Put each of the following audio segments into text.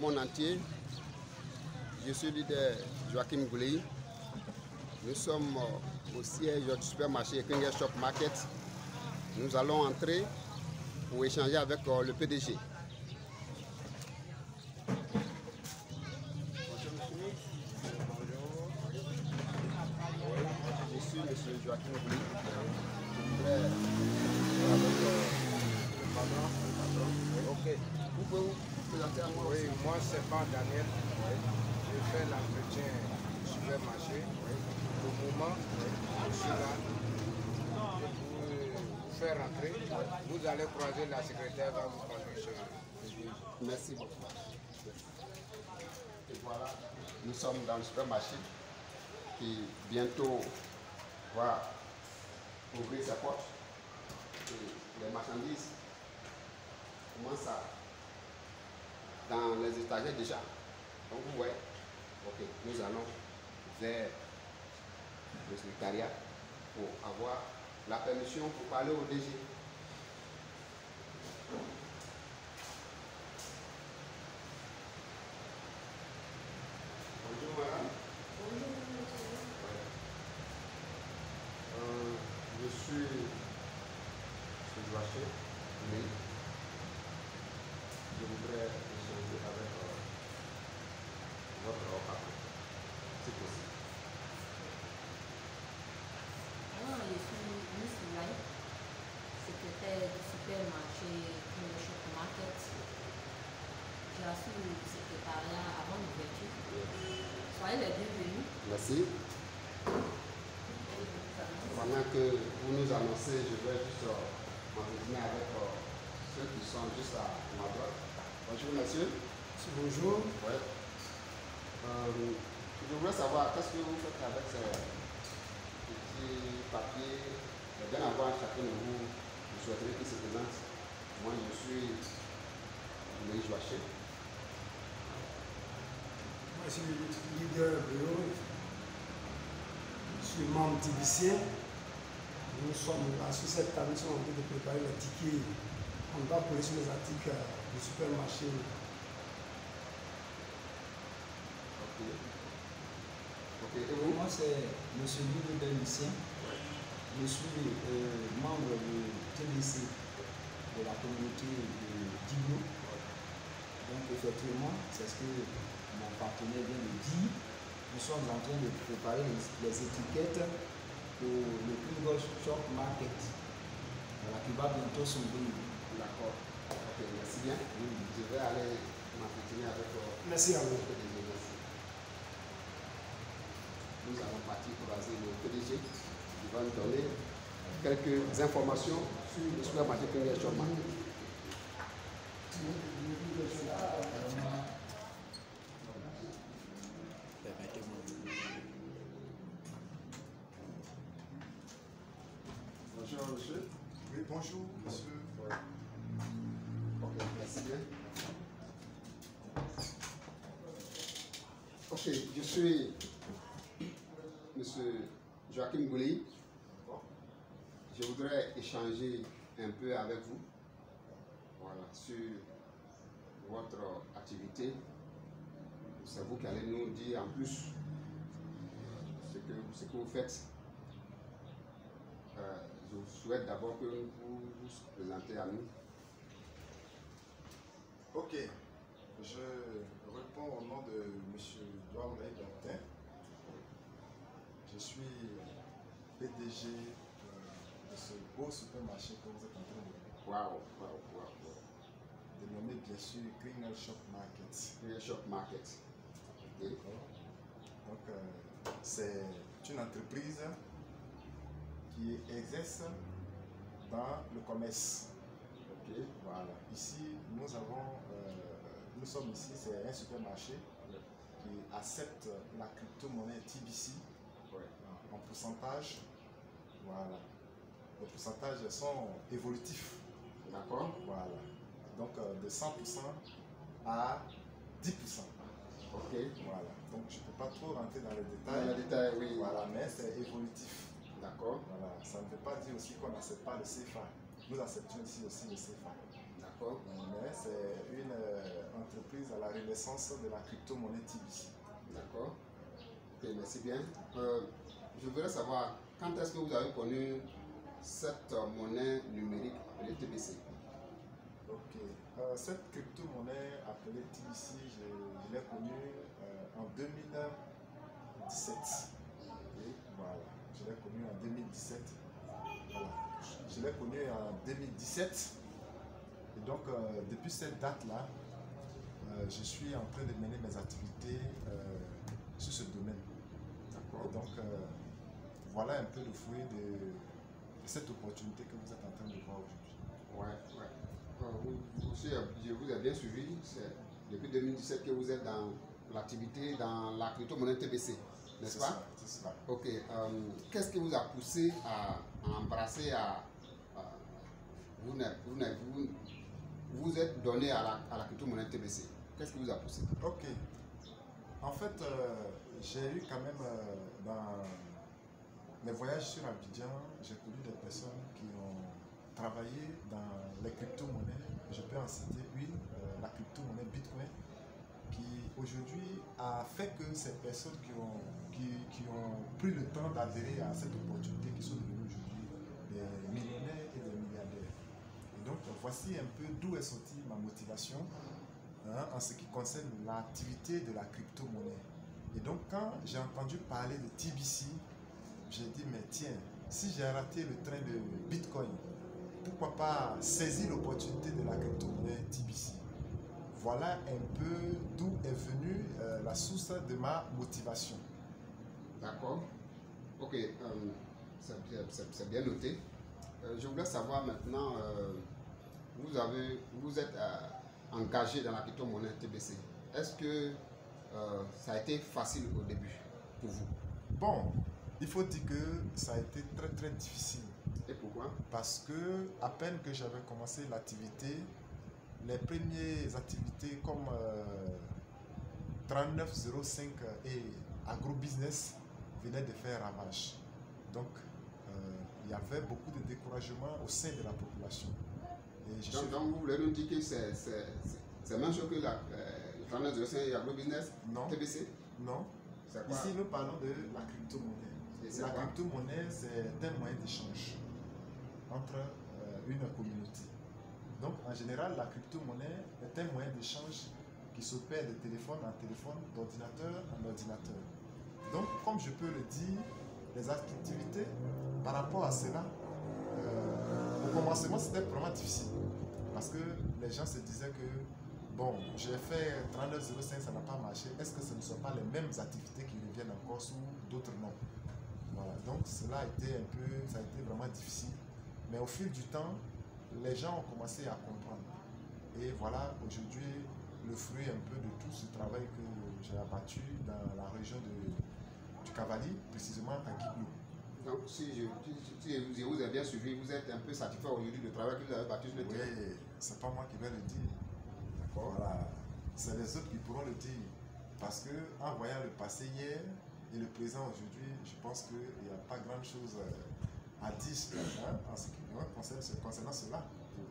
monde entier. Je suis leader Joachim Gouley. Nous sommes au siège du supermarché Kringer Shop Market. Nous allons entrer pour échanger avec le PDG. Bonjour monsieur. Bonjour. Je suis monsieur Joachim Gouley. Ok. Vous pouvez vous présenter à moi aussi? Oui, moi c'est pas Daniel. Je fais l'entretien du supermarché. Pour le moment, je suis là. Je peux vous faire rentrer. Vous allez croiser la secrétaire, va vous conduire chez vous. Merci beaucoup. Et voilà, nous sommes dans le supermarché qui bientôt va ouvrir sa porte. Et les marchandises commencent dans les étagères déjà. Donc vous voyez, ok, nous allons vers le secrétariat pour avoir la permission pour parler au DG. Bonjour madame. Bonjour monsieur. Je suis Joachim, mais je voudrais échanger avec votre patron, si possible. Alors, je suis Miss Wright, secrétaire du supermarché Kringer Shop Market. J'ai assuré le secrétariat avant l'ouverture. Soyez les bienvenus. Merci. Pendant que vous nous annoncez, je vais juste m'entretenir avec ceux qui sont juste à ma droite. Bonjour monsieur. Bonjour. Ouais. Je voudrais savoir qu'est-ce que vous faites avec ces petits papiers. Bien avant chacun de vous, je souhaiterais qu'il se présente. Moi je suis Louis Joachim. Moi, je suis le leader bureau. Je suis membre TBC. Nous sommes là, sur cette table, nous sommes en train de préparer les tickets. On va coller sur les articles du supermarché. Ok. Ok. Et vous? Moi, c'est M. Louis Bénicien. Je suis membre du TBC de la communauté de Digo. Donc, effectivement, c'est ce que mon partenaire vient de dire. Nous sommes en train de préparer les étiquettes pour le Kringer Shop Market, voilà, qui va bientôt s'ouvrir. D'accord. Ok, merci bien. Je vais aller m'entretenir avec Merci à vous. le PDG. Merci. Nous allons partir croiser le PDG qui va nous donner quelques informations sur le supermarché Kringer Shop Market. Bonjour monsieur. Oui, bonjour, monsieur. Ouais. Ok, merci bien. Ok, je suis monsieur Joachim Gouley. Je voudrais échanger un peu avec vous, voilà, sur votre activité. C'est vous qui allez nous dire en plus ce que vous faites. Je souhaite d'abord que vous vous présentez à nous. Ok, je réponds au nom de monsieur Douarnley Bertin. Je suis PDG de ce beau supermarché que vous êtes en train de voir. Wow. Dénommé bien sûr Kringer Shop Market. Kringer Shop Market. Ok. Donc, c'est une entreprise qui exerce dans le commerce. Ok. Voilà. Ici, nous sommes ici, c'est un supermarché qui accepte la crypto-monnaie TBC en pourcentage. Voilà. Les pourcentages sont évolutifs. D'accord. Voilà. Donc de 100% à 10%. Ok. Voilà. Donc je ne peux pas trop rentrer dans les Dans détails. les détails, oui. Voilà, mais c'est évolutif. D'accord. Voilà. Ça ne veut pas dire aussi qu'on n'accepte pas le CFA. Nous acceptons ici aussi le CFA. D'accord. Mais c'est entreprise à la renaissance de la crypto-monnaie TBC. D'accord. Ok, merci bien. Je voudrais savoir, quand est-ce que vous avez connu cette monnaie numérique appelée TBC? Ok. Cette crypto-monnaie appelée TBC, je l'ai connue en 2017. Et voilà, je l'ai connue en 2017. Voilà. Je l'ai connue en 2017. Et donc, depuis cette date-là, je suis en train de mener mes activités sur ce domaine. D'accord. Donc, voilà un peu le fruit de cette opportunité que vous êtes en train de voir aujourd'hui. Ouais, ouais. Je vous ai bien suivi. C'est depuis 2017 que vous êtes dans l'activité, dans la crypto-monnaie TBC, n'est-ce pas? C'est ça. Ok. Qu'est-ce qui vous a poussé à embrasser, vous êtes donné à la crypto-monnaie TBC? Qu'est-ce qui vous a poussé? Ok. En fait, j'ai eu quand même dans mes voyages sur Abidjan, j'ai connu des personnes qui ont travaillé dans les crypto-monnaies. Je peux en citer une, la crypto-monnaie Bitcoin, qui aujourd'hui a fait que ces personnes qui ont pris le temps d'adhérer à cette opportunité, qui sont devenues aujourd'hui des millionnaires et des milliardaires. Et donc, voici un peu d'où est sortie ma motivation en ce qui concerne l'activité de la crypto-monnaie. Et donc, quand j'ai entendu parler de TBC, j'ai dit, mais tiens, si j'ai raté le train de Bitcoin, pourquoi pas saisir l'opportunité de la crypto-monnaie TBC? Voilà un peu d'où est venue la source de ma motivation. D'accord. Ok, c'est bien noté. Je voulais savoir maintenant, vous êtes engagé dans la crypto-monnaie TBC. Est-ce que ça a été facile au début pour vous? Bon, il faut dire que ça a été très très difficile. Et pourquoi? Parce que à peine que j'avais commencé l'activité, les premières activités comme 3905 et agrobusiness venaient de faire ravage. Donc, il y avait beaucoup de découragement au sein de la population. Et donc vous voulez nous dire que c'est même chose que la 3905 et agrobusiness? Non. TBC? Non. Ici, nous parlons de la crypto-monnaie. La crypto-monnaie, c'est un moyen d'échange entre une communauté. Donc, en général, la crypto-monnaie est un moyen d'échange qui s'opère de téléphone en téléphone, d'ordinateur en ordinateur. Donc, comme je peux le dire, les activités par rapport à cela, au commencement, c'était vraiment difficile. Parce que les gens se disaient que, bon, j'ai fait 3905, ça n'a pas marché. Est-ce que ce ne sont pas les mêmes activités qui reviennent encore sous d'autres noms? Voilà. Donc, cela a été ça a été vraiment difficile. Mais au fil du temps, les gens ont commencé à comprendre. Et voilà, aujourd'hui, le fruit un peu de tout ce travail que j'ai abattu dans la région du Cavali, précisément à Guiglo. Donc, si je vous ai bien suivi, vous êtes un peu satisfait aujourd'hui du travail que vous avez battu sur le terrain? Oui, c'est pas moi qui vais le dire. D'accord. Voilà. C'est les autres qui pourront le dire. Parce que en voyant le passé hier et le présent aujourd'hui, je pense qu'il n'y a pas grand chose à dire en ce qui concernant cela.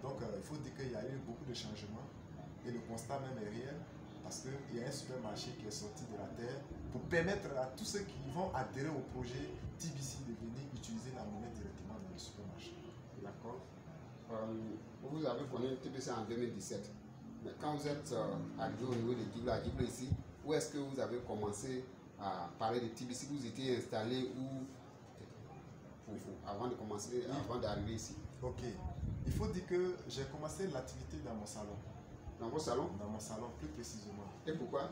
Donc, il faut dire qu'il y a eu beaucoup de changements et le constat même est réel parce qu'il y a un supermarché qui est sorti de la terre pour permettre à tous ceux qui vont adhérer au projet TBC de venir utiliser la monnaie directement dans le supermarché. D'accord. Vous avez connu TBC en 2017. Mais quand vous êtes arrivé au niveau de Guiglo, à Guiglo ici, où est-ce que vous avez commencé à parler de TBC? Vous étiez installé où avant de commencer, avant d'arriver ici? Ok. Il faut dire que j'ai commencé l'activité dans mon salon. Dans vos salons? Dans mon salon, plus précisément. Et pourquoi?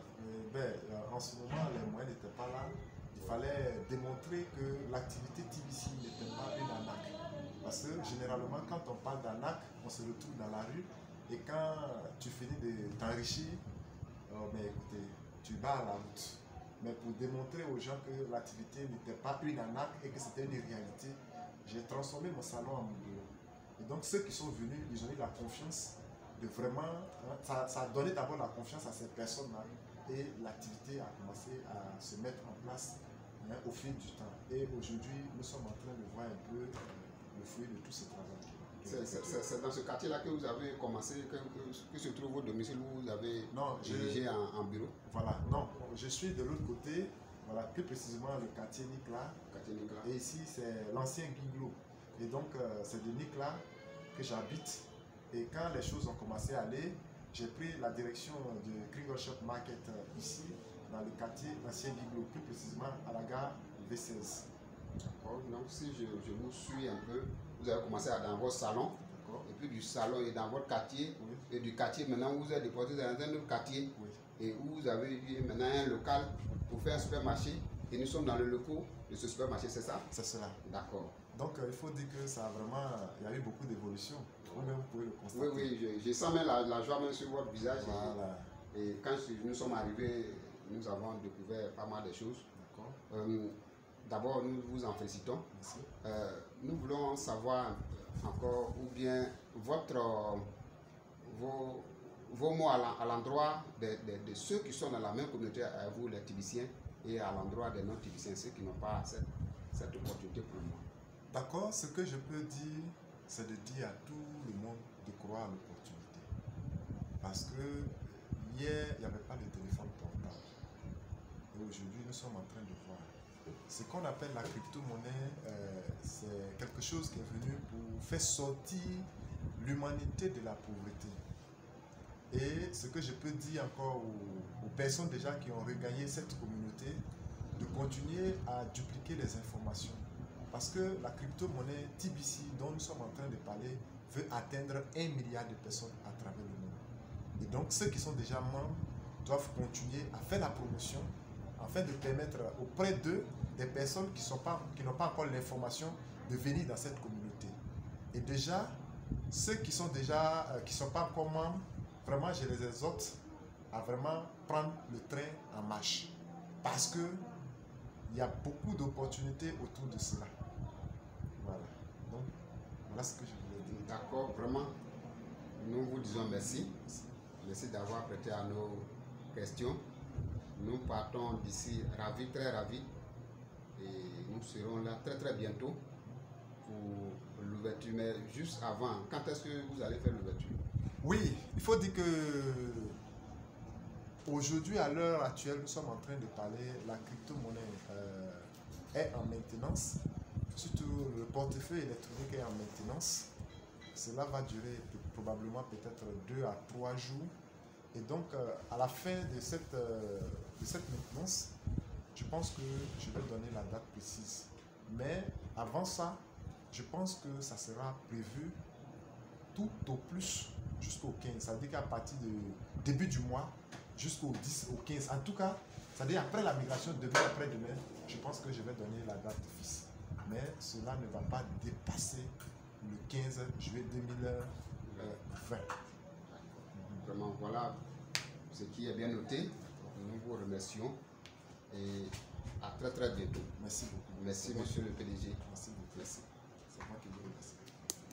En ce moment, les moyens n'étaient pas là. Il fallait démontrer que l'activité TBC n'était pas une arnaque. Parce que généralement, quand on parle d'arnaque, on se retrouve dans la rue. Et quand tu finis de t'enrichir, mais écoutez, tu bats la route. Mais pour démontrer aux gens que l'activité n'était pas une arnaque et que c'était une réalité, j'ai transformé mon salon en mon bureau. Et donc ceux qui sont venus, ils ont eu la confiance de vraiment... ça a donné d'abord la confiance à ces personnes-là et l'activité a commencé à se mettre en place au fil du temps. Et aujourd'hui, nous sommes en train de voir un peu le fruit de tout ce travail. C'est dans ce quartier-là que vous avez commencé, que se trouve votre domicile où vous avez dirigé en bureau? Voilà, non, je suis de l'autre côté, voilà, plus précisément le quartier Nicla. Et ici, c'est l'ancien Guiglo. Et donc, c'est de Nicla que j'habite. Et quand les choses ont commencé à aller, j'ai pris la direction du Kringle Shop Market ici, dans le quartier ancien Guiglo, plus précisément à la gare V16. Donc, si je vous suis un peu, vous avez commencé dans votre salon, et puis du salon et dans votre quartier, et du quartier, maintenant vous êtes déporté dans un autre quartier, et où vous avez eu maintenant un local pour faire un supermarché, et nous sommes dans le local de ce supermarché, c'est ça? C'est cela. D'accord. Donc, il faut dire que ça a vraiment, il y a eu beaucoup d'évolution. Vous-même, vous pouvez le constater. Oui, je sens même la joie même sur votre visage. Voilà. Et quand nous sommes arrivés, nous avons découvert pas mal de choses. D'abord, nous vous en félicitons. Nous voulons savoir encore, ou bien vos mots à l'endroit de ceux qui sont dans la même communauté à vous, les Tibiciens, et à l'endroit des non-Tibiciens, ceux qui n'ont pas cette opportunité pour moi. D'accord, ce que je peux dire, c'est de dire à tout le monde de croire à l'opportunité. Parce que hier, il n'y avait pas de téléphone portable. Et aujourd'hui, nous sommes en train de voir. Ce qu'on appelle la crypto-monnaie, c'est quelque chose qui est venu pour faire sortir l'humanité de la pauvreté. Et ce que je peux dire encore aux personnes déjà qui ont regagné cette communauté, de continuer à dupliquer les informations. Parce que la crypto-monnaie TBC dont nous sommes en train de parler veut atteindre 1 milliard de personnes à travers le monde. Et donc ceux qui sont déjà membres doivent continuer à faire la promotion afin de permettre auprès d'eux des personnes qui n'ont pas encore l'information de venir dans cette communauté. Et déjà, ceux qui sont pas encore membres, vraiment je les exhorte à vraiment prendre le train en marche. Parce que il y a beaucoup d'opportunités autour de cela. Voilà. Donc, voilà ce que je voulais dire. D'accord, vraiment. Nous vous disons merci. Merci d'avoir prêté à nos questions. Nous partons d'ici ravis, très ravis. Et nous serons là très très bientôt pour l'ouverture. Mais juste avant, quand est-ce que vous allez faire l'ouverture? Oui, il faut dire que aujourd'hui, à l'heure actuelle, nous sommes en train de parler, la crypto-monnaie est en maintenance, surtout le portefeuille électronique est en maintenance. Cela va durer probablement peut-être 2 à 3 jours. Et donc, à la fin de cette maintenance, je pense que je vais donner la date précise. Mais avant ça, je pense que ça sera prévu tout au plus jusqu'au 15. Ça veut dire qu'à partir du début du mois, jusqu'au 10, au 15. En tout cas, c'est-à-dire après la migration, demain, après-demain, je pense que je vais donner la date fixe. Mais cela ne va pas dépasser le 15 juillet 2020. Vraiment, voilà ce qui est bien noté. Nous vous remercions et à très très bientôt. Merci beaucoup. Merci, monsieur le PDG. Merci beaucoup. Merci. C'est moi qui vous remercie.